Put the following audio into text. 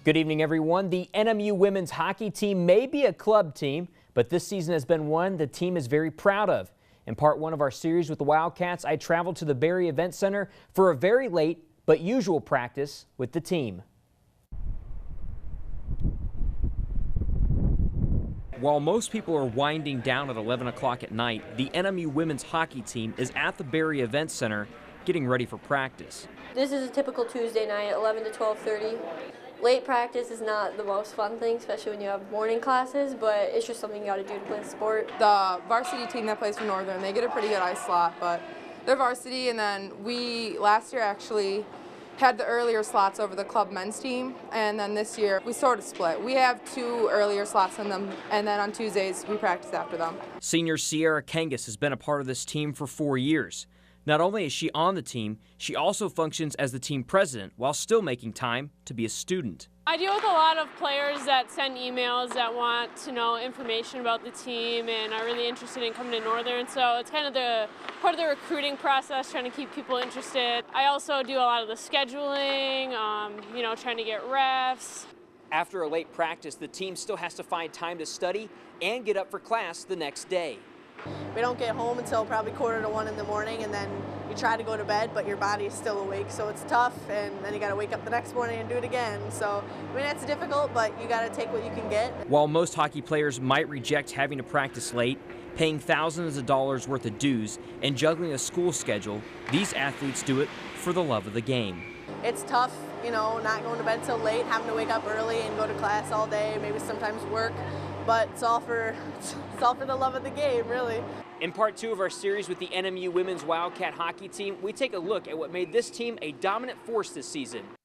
Good evening, everyone. The NMU women's hockey team may be a club team, but this season has been one the team is very proud of. In part one of our series with the Wildcats, I traveled to the Barry Event Center for a very late but usual practice with the team. While most people are winding down at 11 o'clock at night, the NMU women's hockey team is at the Barry Event Center getting ready for practice. This is a typical Tuesday night, 11 to 12:30. Late practice is not the most fun thing, especially when you have morning classes, but it's just something you got to do to play the sport. The varsity team that plays for Northern, they get a pretty good ice slot, but they're varsity, and then we last year actually had the earlier slots over the club men's team, and then this year we sort of split. We have 2 earlier slots on them, and then on Tuesdays we practice after them. Senior Sierra Kangas has been a part of this team for 4 years. Not only is she on the team, she also functions as the team president while still making time to be a student. I deal with a lot of players that send emails that want to know information about the team and are really interested in coming to Northern, so it's kind of the part of the recruiting process, trying to keep people interested. I also do a lot of the scheduling, trying to get refs. After a late practice, the team still has to find time to study and get up for class the next day. We don't get home until probably 1:45 in the morning, and then you try to go to bed, but your body is still awake, so it's tough, and then you got to wake up the next morning and do it again. So, I mean, it's difficult, but you got to take what you can get. While most hockey players might reject having to practice late, paying thousands of dollars worth of dues, and juggling a school schedule, these athletes do it for the love of the game. It's tough, not going to bed till late, having to wake up early and go to class all day, maybe sometimes work. But it's all for the love of the game, really. In part 2 of our series with the NMU women's Wildcat hockey team, we take a look at what made this team a dominant force this season.